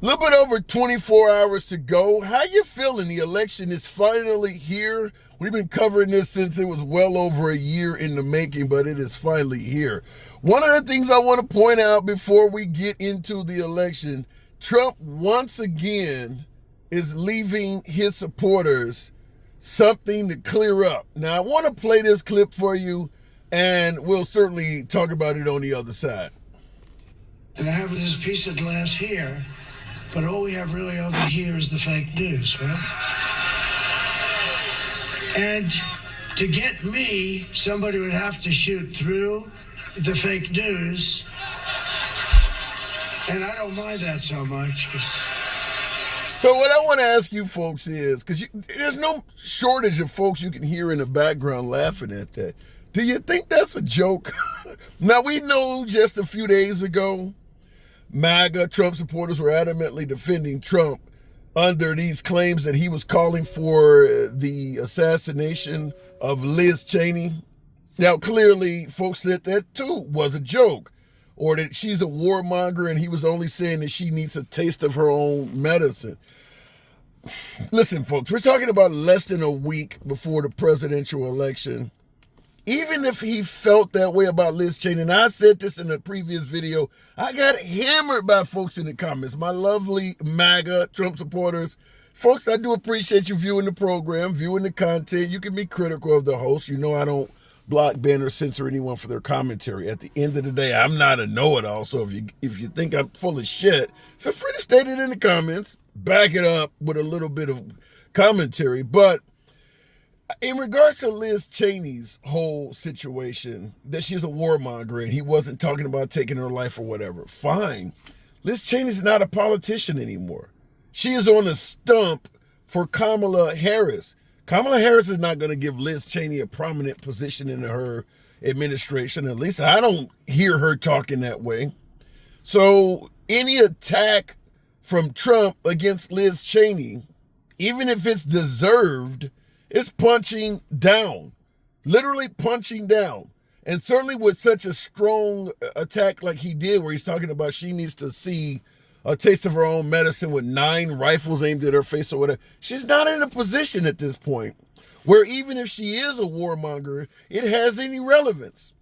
A little bit over 24 hours to go. How you feeling? The election is finally here. We've been covering this since it was well over a year in the making, but it is finally here. One of the things I want to point out before we get into the election, Trump once again is leaving his supporters something to clear up. Now, I want to play this clip for you, and we'll certainly talk about it on the other side. And I have this piece of glass here, but all we have really over here is the fake news, right? And to get me, somebody would have to shoot through the fake news. And I don't mind that so much. So what I want to ask you folks is, because there's no shortage of folks you can hear in the background laughing at that. Do you think that's a joke? Now, we know just a few days ago, MAGA Trump supporters were adamantly defending Trump under these claims that he was calling for the assassination of Liz Cheney. Now, clearly, folks said that too was a joke, or that she's a warmonger and he was only saying that she needs a taste of her own medicine. Listen, folks, we're talking about less than a week before the presidential election. Even if he felt that way about Liz Cheney, and I said this in a previous video, I got hammered by folks in the comments, my lovely MAGA Trump supporters. Folks, I do appreciate you viewing the program, viewing the content. You can be critical of the host. You know I don't block, ban, or censor anyone for their commentary. At the end of the day, I'm not a know-it-all, so if you think I'm full of shit, feel free to state it in the comments, back it up with a little bit of commentary. But in regards to Liz Cheney's whole situation, that she's a warmonger and he wasn't talking about taking her life or whatever, fine. Liz Cheney's not a politician anymore. She is on a stump for Kamala Harris. Kamala Harris is not going to give Liz Cheney a prominent position in her administration. At least I don't hear her talking that way. So any attack from Trump against Liz Cheney, even if it's deserved, it's punching down, literally punching down. And certainly with such a strong attack like he did, where he's talking about she needs to see a taste of her own medicine with 9 rifles aimed at her face or whatever. She's not in a position at this point where even if she is a warmonger, it has any relevance.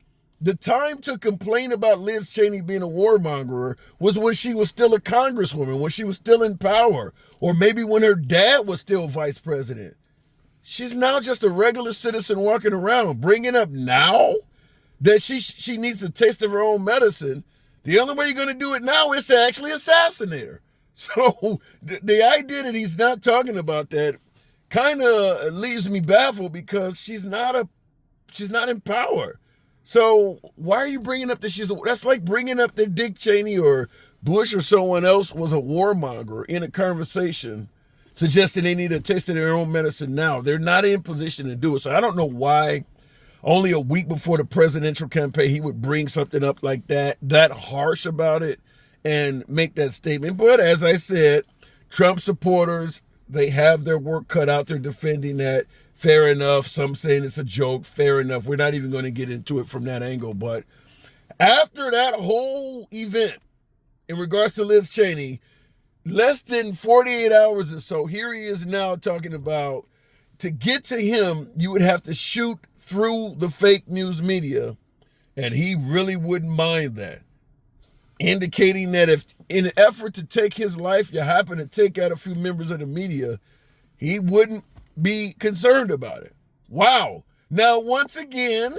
The time to complain about Liz Cheney being a warmonger was when she was still a congresswoman, when she was still in power, or maybe when her dad was still vice president. She's now just a regular citizen walking around, bringing up now that she needs a taste of her own medicine. The only way you're going to do it now is to actually assassinate her. So the idea that he's not talking about that kind of leaves me baffled, because she's not in power. So why are you bringing up that that's like bringing up that Dick Cheney or Bush or someone else was a warmonger in a conversation, suggesting they need a taste of their own medicine now. They're not in position to do it. So I don't know why only a week before the presidential campaign he would bring something up like that harsh about it and make that statement. But as I said, Trump supporters, they have their work cut out. They're defending that. Fair enough. Some saying it's a joke. Fair enough. We're not even going to get into it from that angle. But after that whole event, in regards to Liz Cheney, less than 48 hours or so, here he is now talking about, to get to him, you would have to shoot through the fake news media, and he really wouldn't mind that. Indicating that if in an effort to take his life, you happen to take out a few members of the media, he wouldn't be concerned about it. Wow. Now, once again,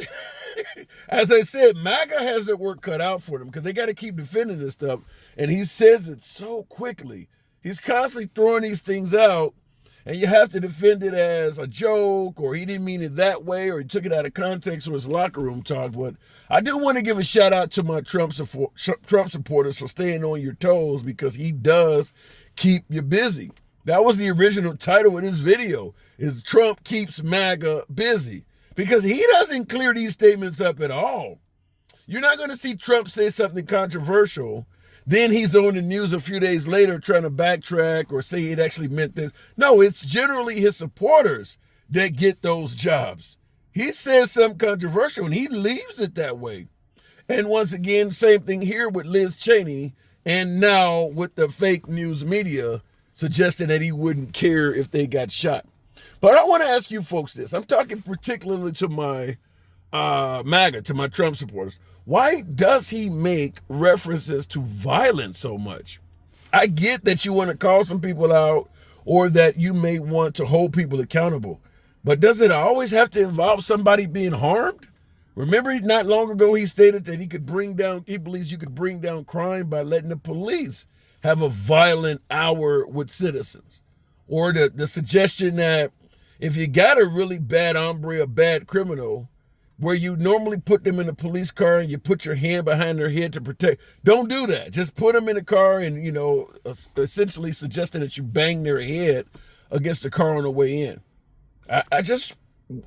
as I said, MAGA has their work cut out for them, because they got to keep defending this stuff. And he says it so quickly. He's constantly throwing these things out, and you have to defend it as a joke, or he didn't mean it that way, or he took it out of context, or his locker room talk. But I do want to give a shout out to my Trump supporters for staying on your toes, because he does keep you busy. That was the original title of this video, is Trump keeps MAGA busy, because he doesn't clear these statements up at all. You're not going to see Trump say something controversial, then he's on the news a few days later trying to backtrack or say it actually meant this. No, it's generally his supporters that get those jobs. He says something controversial and he leaves it that way. And once again, same thing here with Liz Cheney. And now with the fake news media suggesting that he wouldn't care if they got shot. But I want to ask you folks this. I'm talking particularly to my MAGA, to my Trump supporters. Why does he make references to violence so much? I get that you want to call some people out or that you may want to hold people accountable. But does it always have to involve somebody being harmed? Remember, not long ago, he stated that he believes you could bring down crime by letting the police have a violent hour with citizens. Or the suggestion that if you got a really bad hombre, a bad criminal, where you normally put them in a police car and you put your hand behind their head to protect, don't do that. Just put them in a car and, essentially suggesting that you bang their head against the car on the way in.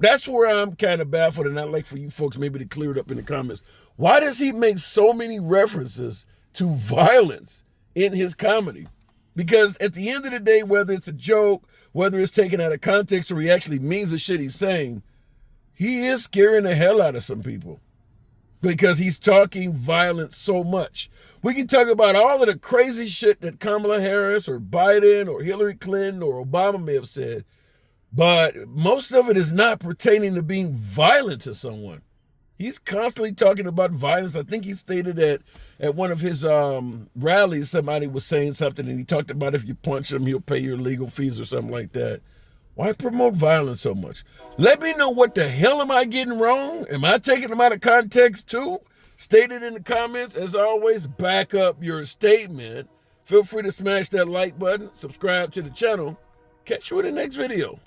That's where I'm kind of baffled, and I'd like for you folks maybe to clear it up in the comments. Why does he make so many references to violence in his comedy? Because at the end of the day, whether it's a joke, whether it's taken out of context, or he actually means the shit he's saying, he is scaring the hell out of some people because he's talking violence so much. We can talk about all of the crazy shit that Kamala Harris or Biden or Hillary Clinton or Obama may have said, but most of it is not pertaining to being violent to someone. He's constantly talking about violence. I think he stated that at one of his rallies, somebody was saying something, and he talked about if you punch him, he'll pay your legal fees or something like that. Why promote violence so much? Let me know, what the hell am I getting wrong? Am I taking them out of context too? State it in the comments. As always, back up your statement. Feel free to smash that like button, subscribe to the channel. Catch you in the next video.